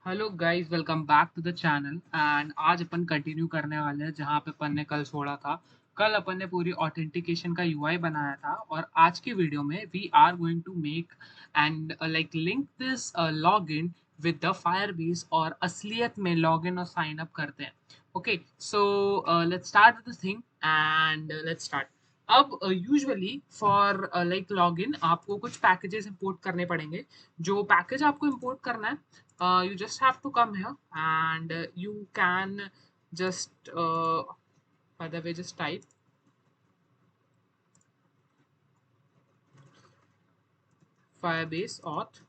Hello guys, welcome back to the channel. And आज अपन continue करने वाले हैं जहां पे अपन ने कल छोड़ा था। कल अपन ने पूरी ऑथेंटिकेशन का यूआई बनाया था और आज की वीडियो में we are going to make and like link this login with the Firebase और असलियत में लॉगिन और साइन अप करते हैं। Okay, so let's start with the thing and let's start. अब यूजुअली फॉर लाइक लॉगिन आपको कुछ पैकेजेस इंपोर्ट करने पड़ेंगे। जो पैकेज आपको इंपोर्ट करना है, you just have to come here and you can just by the way just type firebase auth,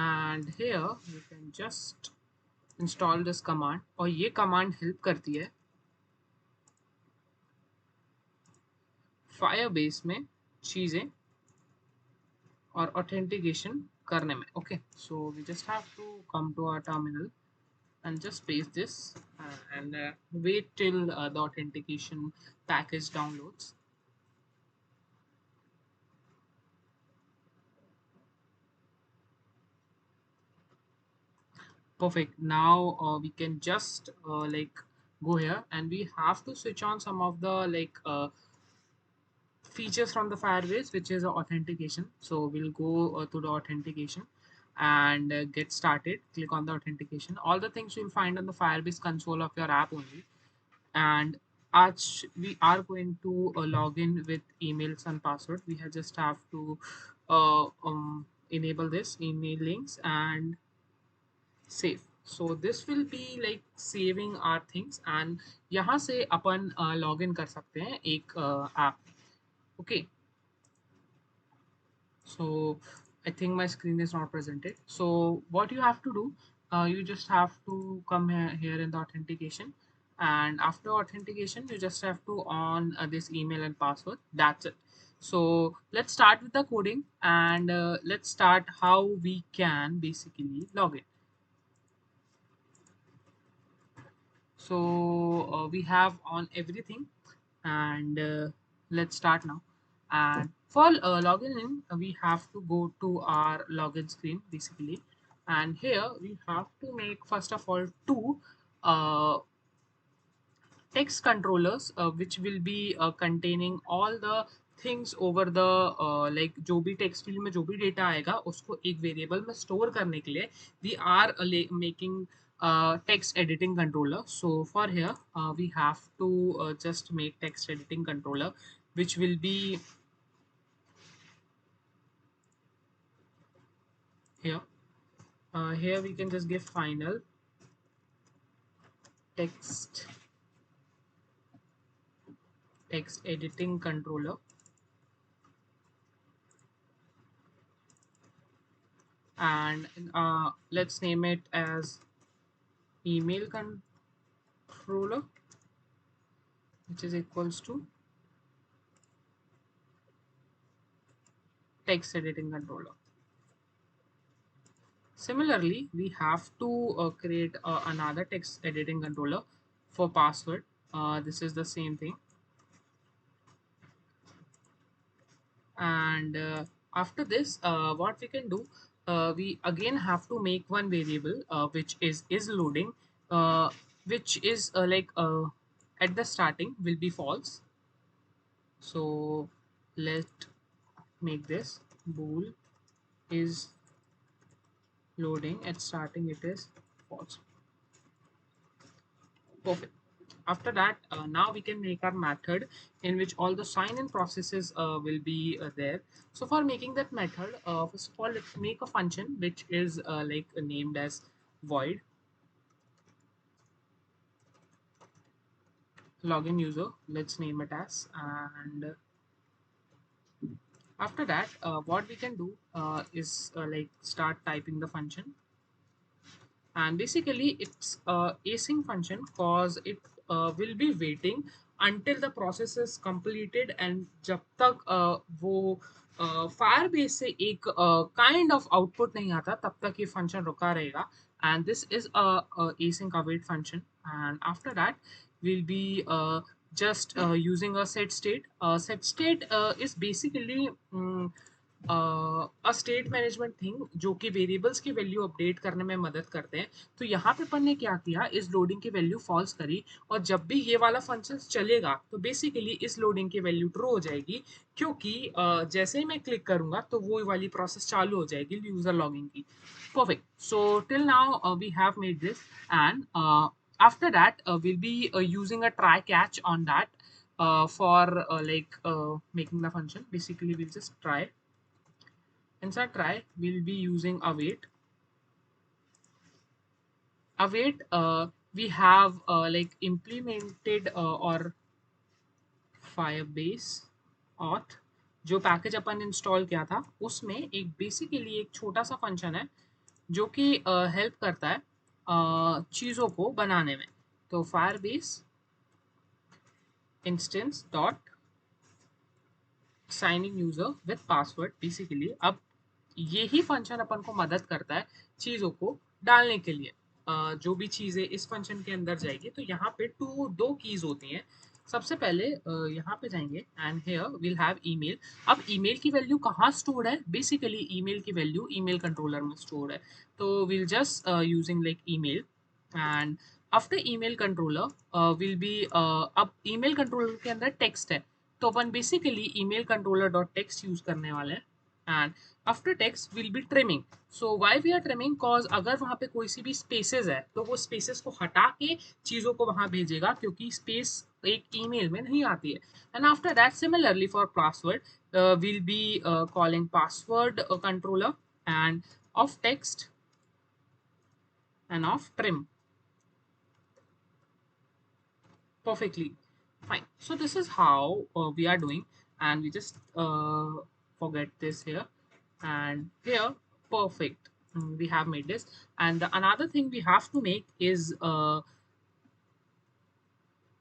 and here you can just install this command। और ये command help करती है firebase में चीजें और authentication करने में। okay, so we just have to come to our terminal and just paste this and wait till the authentication package downloads. Perfect. Now we can just like go here and we have to switch on some of the like features from the Firebase, which is authentication. So we'll go to the authentication and get started. Click on the authentication. All the things you'll find on the Firebase console of your app only. And as we are going to log in with emails and password, we just have to enable this email links and save. So this will be like saving our things and यहाँ से अपन log in कर सकते हैं एक app. Okay, so I think my screen is not presented. So what you have to do, you just have to come here in the authentication, and after authentication you just have to on this email and password. That's it. So let's start with the coding and let's start how we can basically log in. So we have on everything and let's start now. And for login in, we have to go to our login screen basically, and here we have to make first of all two uh, text controllers which will be containing all the things over the like जो भी text field में जो भी data आएगा उसको एक variable में store करने के लिए we are making text editing controller. So for here we have to just make text editing controller which will be here. Here we can just give final text editing controller, and let's name it as email controller, which is equals to text editing controller. Similarly, we have to create another text editing controller for password. This is the same thing. And after this, what we can do, we again have to make one variable which is loading, which is at the starting will be false. So let make this bool is loading, at starting it is false. Perfect. After that, now we can make our method in which all the sign-in processes will be there. So for making that method, first of all, let's make a function which is named as void login user. Let's name it as, and after that, what we can do is like start typing the function. And basically it's async function cause it will be waiting until the process is completed, and जब तक वो Firebase से एक kind of output नहीं आता तब तक ये function रुका रहेगा. And this is a async await function, and after that we'll be just using a set state. Set state is basically a state management thing जो कि वेरिएबल्स की वैल्यू अपडेट करने में मदद करते हैं। तो यहाँ पे अपन ने क्या किया, इस लोडिंग की वैल्यू फॉल्स करी, और जब भी ये वाला फंक्शन चलेगा तो बेसिकली इस लोडिंग की वैल्यू ट्रू हो जाएगी, क्योंकि जैसे ही मैं क्लिक करूंगा तो वो वाली प्रोसेस चालू हो जाएगी यूजर लॉगिंग की। Perfect. So till now we have made this, and after that we'll be using a try catch on that for making the function. Basically, we'll just try. Inside try, we'll be using await. Await, we have implemented or Firebase Auth, जो package अपन install किया था उसमें एक basically एक छोटा सा function है जो कि हेल्प करता है चीज़ों को बनाने में। तो Firebase instance dot sign in user with password, basically अब यही फंक्शन अपन को मदद करता है चीज़ों को डालने के लिए। जो भी चीज़ें इस फंक्शन के अंदर जाएगी, तो यहाँ पे दो कीज होती हैं। सबसे पहले यहाँ पे जाएंगे and here will have email. अब ईमेल की वैल्यू कहाँ स्टोर्ड है, बेसिकली ईमेल की वैल्यू ईमेल कंट्रोलर में स्टोर्ड है। तो will just using like email, and after email controller will be, अब ईमेल कंट्रोलर के अंदर टेक्स्ट है, तो अपन basically email controller dot text use करने वाले हैं। And after text will be trimming. So why we are trimming, cause अगर वहाँ पे कोई सी भी स्पेसेस है तो वो स्पेसेस को हटा के चीज़ों को वहाँ भेजेगा, क्योंकि स्पेस एक ईमेल में नहीं आती है। And after that similarly for password will be calling password controller end of text and of trim. Perfectly fine. So this is how we are doing, and we just forget this here and here. Perfect. We have made this, and another thing we have to make is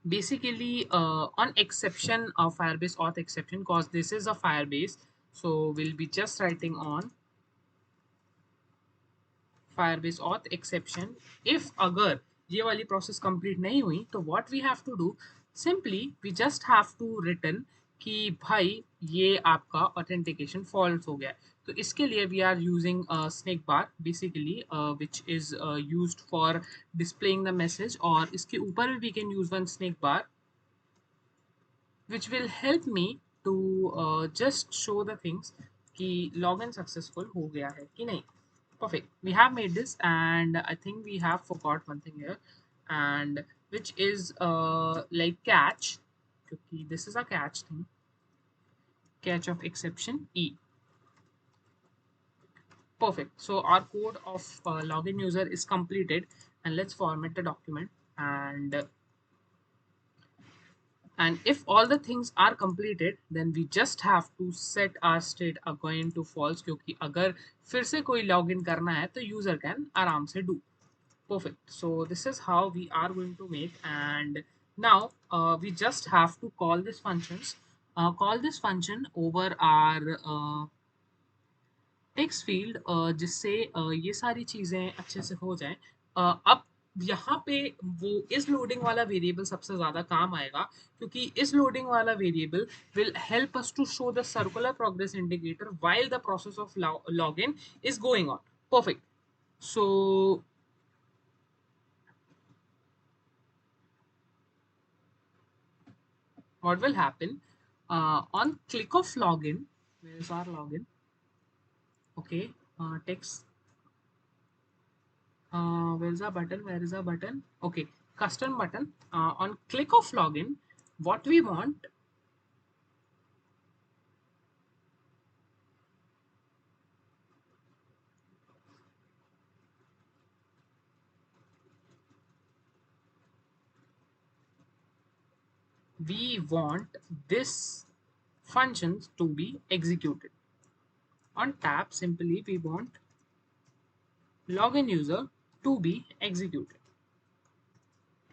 basically on exception of Firebase auth exception, because this is a Firebase. So we'll be just writing on Firebase auth exception. If अगर ये वाली process complete नहीं हुई तो what we have to do, simply we just have to return कि भाई ये आपका ऑथेंटिकेशन फॉल्स हो गया है। तो इसके लिए we are using snack bar basically, which is used for displaying the message, और इसके ऊपर भी we can use one snack bar which will help me to just show the things कि login successful हो गया है कि नहीं। Perfect. We have made this, and I think we have forgot one thing here, and which is like catch, क्योंकि this is a catch thing, catch of exception E. Perfect. So our code of login user is completed, and let's format the document, and if all the things are completed, then we just have to set our state according to false, क्योंकि अगर फिर से कोई login करना है तो user can आराम से do. Perfect. So this is how we are going to make, and now we just have to call this functions. Call this function over our text field, जिससे ये सारी चीज़ें अच्छे से हो जाएं। अब यहाँ पे वो इस लोडिंग वाला वेरिएबल सबसे ज़्यादा काम आएगा, क्योंकि इस लोडिंग वाला variable will help us to show the circular progress indicator while the process of login is going on. Perfect. So what will happen, on click of login, where is our login? Okay, text, where is our button, where is our button? Okay, custom button. On click of login, what we want, we want this functions to be executed. On tab, simply we want login user to be executed.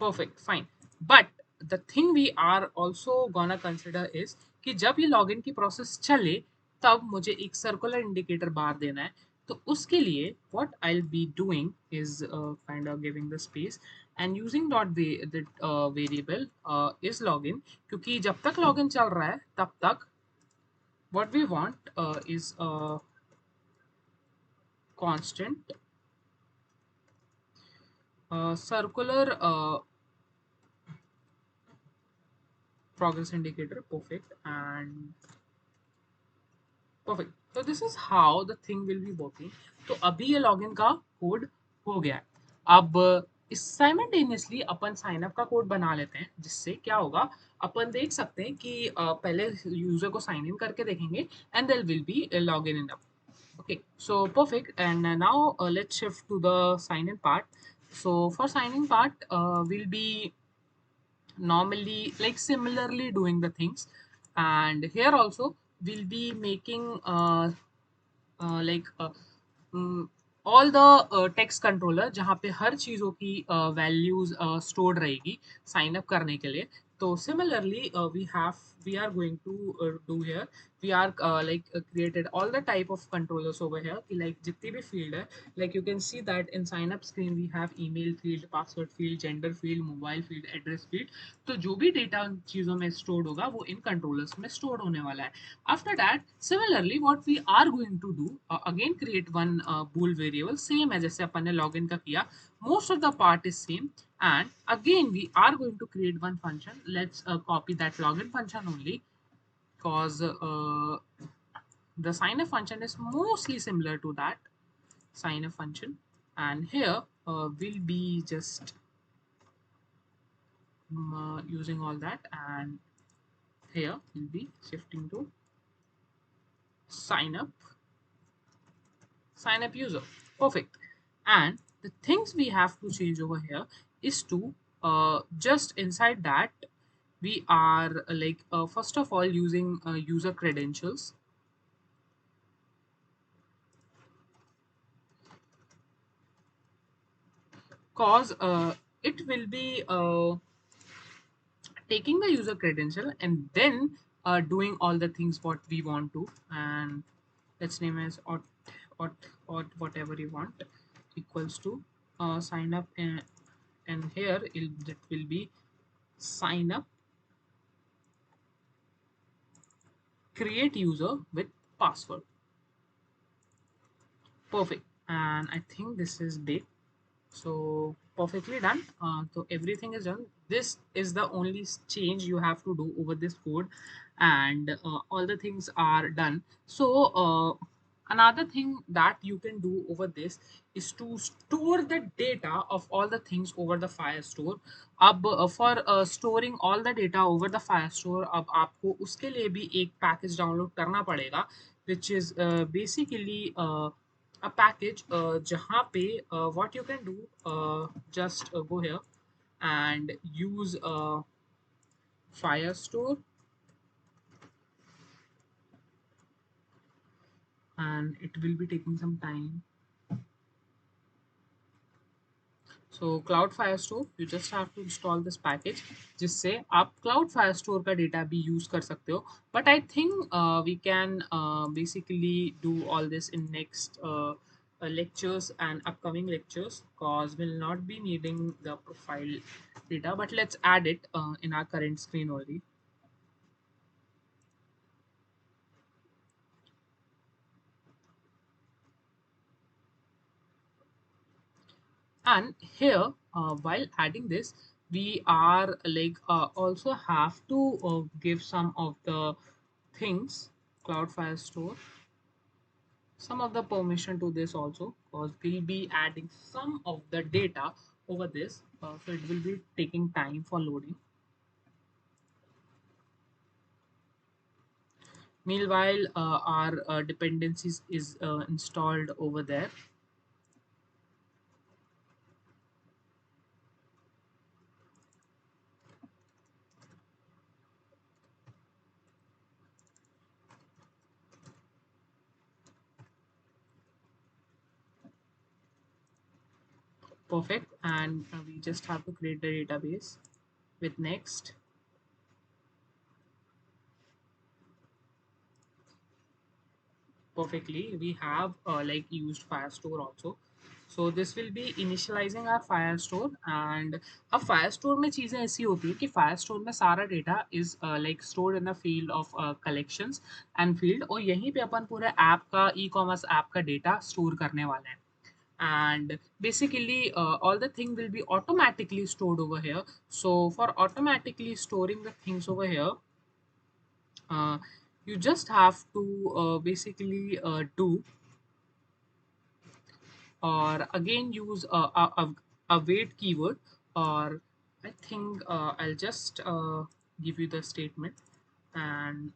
Perfect, fine. But the thing we are also gonna consider is कि जब ये login की process चले तब मुझे एक circular indicator बार देना है। तो उसके लिए what I'll be doing is kind of giving the space and using dot variable is login, क्योंकि जब तक लॉगिन चल रहा है तब तक what we want is a constant circular progress indicator. Perfect. And perfect. So this is how the thing will be working. तो अभी ये लॉगिन का कोड हो गया है. अब इस साइमल्टेनियसली अपन साइन अप का कोड बना लेते हैं, जिससे क्या होगा, अपन देख सकते हैं कि पहले यूजर को साइन इन करके देखेंगे and there will be login in up. Okay, so perfect. And now let's shift to the sign in part. So for signing part, we'll be normally like similarly doing the things, and here also we'll be making like mm, all the text controller जहाँ पे हर चीज़ों की values stored रहेगी sign up करने के लिए. तो similarly we are going to do here. We are created all the type of controllers over here कि like जितनी भी field है, like you can see that in sign up screen we have email field, password field, gender field, mobile field, address field. तो जो भी data उन चीज़ों में stored होगा वो इन controllers में stored होने वाला है. After that, similarly, what we are going to do, again create one bool variable, same as जैसे अपन ने login का किया. Most of the part is same, and again we are going to create one function. Let's copy that login function only, because the sign up function is mostly similar to that sign up function, and here we'll be just using all that, and here we'll be shifting to sign up user. Perfect. And the things we have to change over here is to just inside that we are first of all using user credentials, cause it will be taking the user credential and then doing all the things what we want to, and let's name as or whatever you want, equals to sign up, and here it will be sign up create user with password. Perfect. And I think this is big, so perfectly done. So everything is done. This is the only change you have to do over this code, and all the things are done. So another thing that you can do over this is to store the data of all the things over the Firestore. अब for storing all the data over the Firestore, अब आपको उसके लिए भी एक package download करना पड़ेगा, which is basically a package जहाँ पे what you can do, just go here and use Firestore, and it will be taking some time. So Cloud Firestore, you just have to install this package जिससे आप Cloud Firestore का data भी use कर सकते हो. But I think we can basically do all this in next lectures and upcoming lectures, cause we'll not be needing the profile data. But let's add it in our current screen only. And here while adding this, we are also have to give some of the things, Cloud Firestore, some of the permission to this also, because we'll be adding some of the data over this, so it will be taking time for loading. Meanwhile our dependencies is installed over there. Perfect. And we just have to create the database with next. Perfectly, we have used Firestore also. So this will be initializing our Firestore, and अब Firestore में चीज़ें ऐसी होती है कि Firestore में सारा data is like stored in the field of collections and field, और यहीं पे अपन पूरे ऐप का e-commerce ऐप का data store करने वाले हैं. And basically all the thing will be automatically stored over here. So for automatically storing the things over here, uh, you just have to basically do, or again use a wait keyword, or I think I'll just give you the statement, and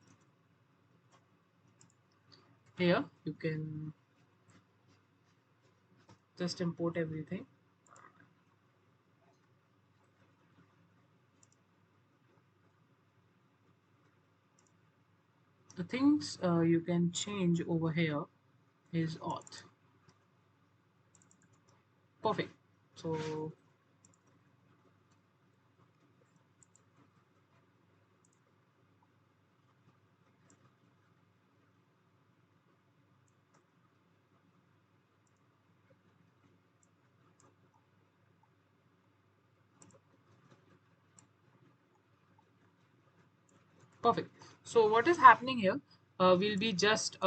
here you can just import everything. The things you can change over here is auth. Perfect. So perfect. So what is happening here? We'll be just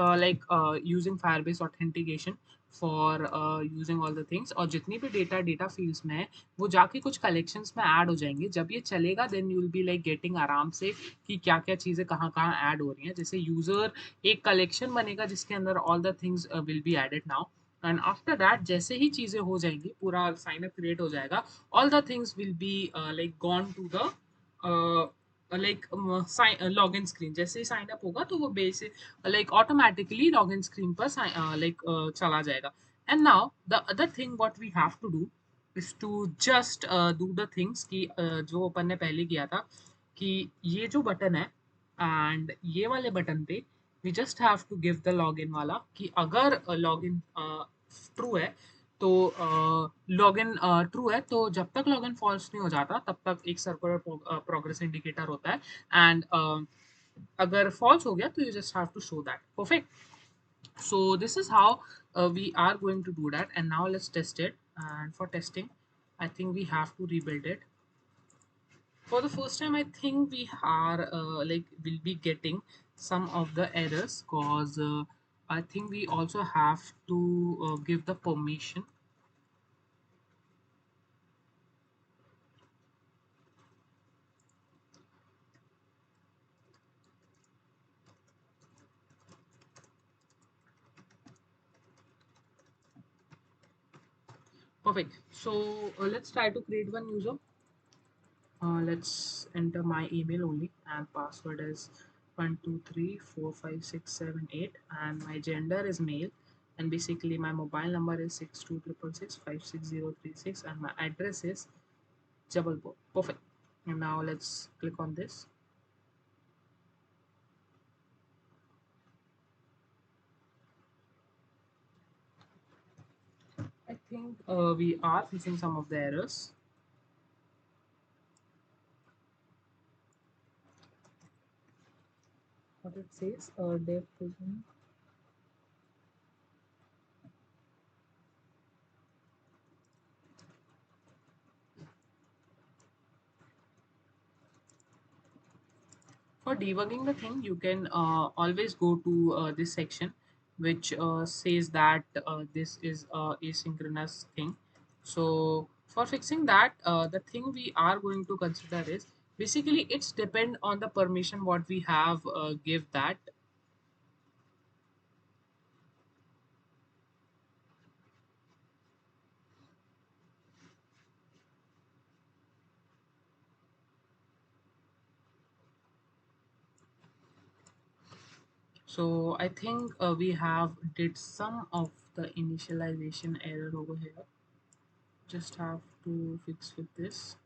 using Firebase authentication for using all the things, और जितनी भी data fields में है वो जाके कुछ collections में add हो जाएंगे. जब ये चलेगा then you will be like getting आराम से कि क्या क्या चीज़ें कहाँ कहाँ ऐड हो रही हैं. जैसे यूज़र एक कलेक्शन बनेगा जिसके अंदर all the things will be added now, and after that जैसे ही चीज़ें हो जाएंगी, पूरा साइन अप क्रिएट हो जाएगा, all the things will be like gone to the like login screen. जैसे ही साइन अप होगा तो वो basic like automatically login screen पर लाइक चला जाएगा. And now the other thing what we have to do is to just do the things कि जो अपन ने पहले किया था, कि ये जो बटन है एंड ये वाले बटन पे we just have to give the login वाला, कि अगर लॉगिन ट्रू है तो लॉगिन ट्रू है तो जब तक लॉगिन फॉल्स नहीं हो जाता तब तक एक सर्कुलर प्रोग्रेस इंडिकेटर होता है, एंड अगर फॉल्स हो गया तो you just have to show that. Perfect. So this is how we are going to do that, and now let's test it. And for testing I think we have to rebuild it. For the first time I think we are like will be getting some of the errors, cause I think we also have to give the permission. Perfect. So let's try to create one user. Let's enter my email only, and password is 1234567 8, and my gender is male, and basically my mobile number is 6266656036, and my address is Jabalpur. Perfect. And now let's click on this. I think we are facing some of the errors. What it says, dev program. For debugging the thing, you can always go to this section which says that this is a asynchronous thing. So for fixing that, the thing we are going to consider is basically it's depend on the permission what we have give that. So I think we have did some of the initialization error over here. Just have to fix with this.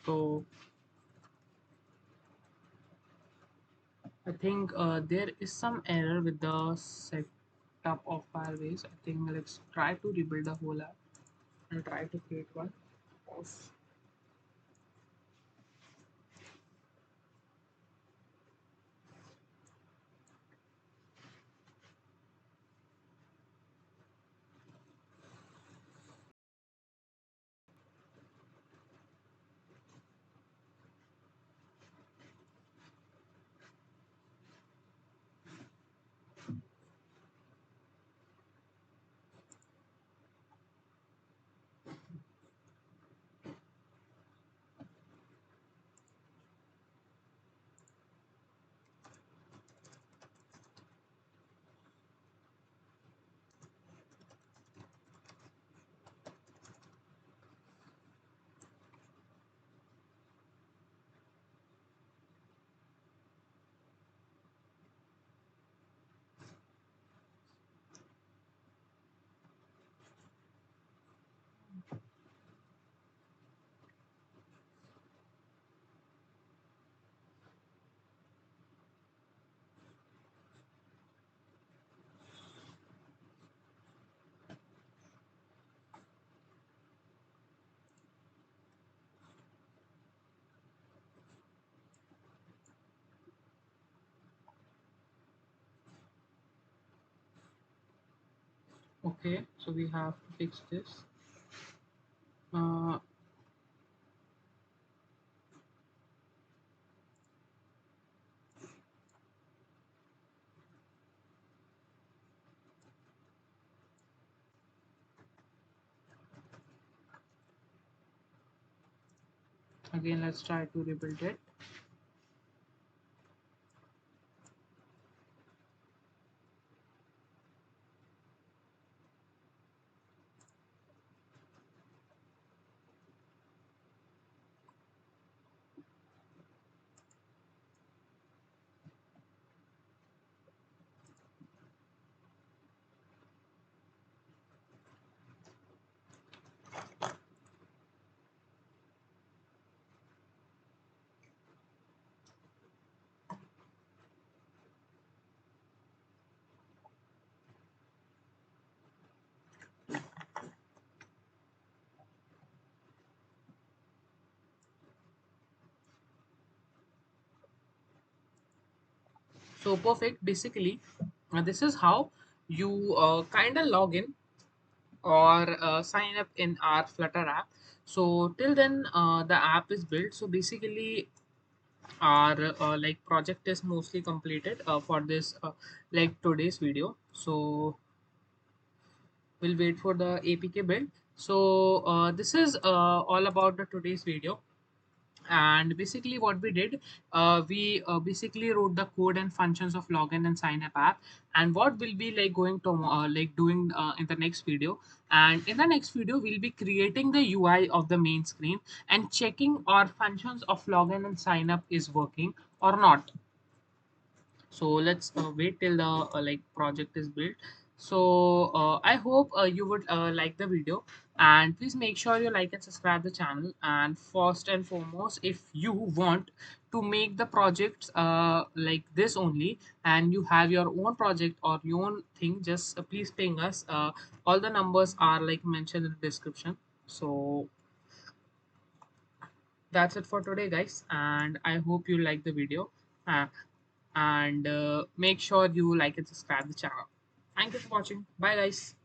So I think there is some error with the setup of Firebase. I think let's try to rebuild the whole app and try to create one. Pause. Okay, so we have to fix this. Uh, Again, let's try to rebuild it. So perfect. Basically, this is how you kind of log in or sign up in our Flutter app. So till then, the app is built. So basically, our like project is mostly completed for this like today's video. So we'll wait for the APK build. So this is all about the today's video. And basically what we did, we basically wrote the code and functions of login and sign up app, and what we'll be like going to like doing in the next video. And in the next video we'll be creating the UI of the main screen and checking our functions of login and sign up is working or not. So let's wait till the like project is built. So I hope you would like the video, and please make sure you like and subscribe the channel. And first and foremost, if you want to make the projects like this only, and you have your own project or your own thing, just please ping us. All the numbers are like mentioned in the description. So that's it for today, guys, and I hope you like the video. uh, and make sure you like and subscribe the channel. Thank you for watching. Bye, guys.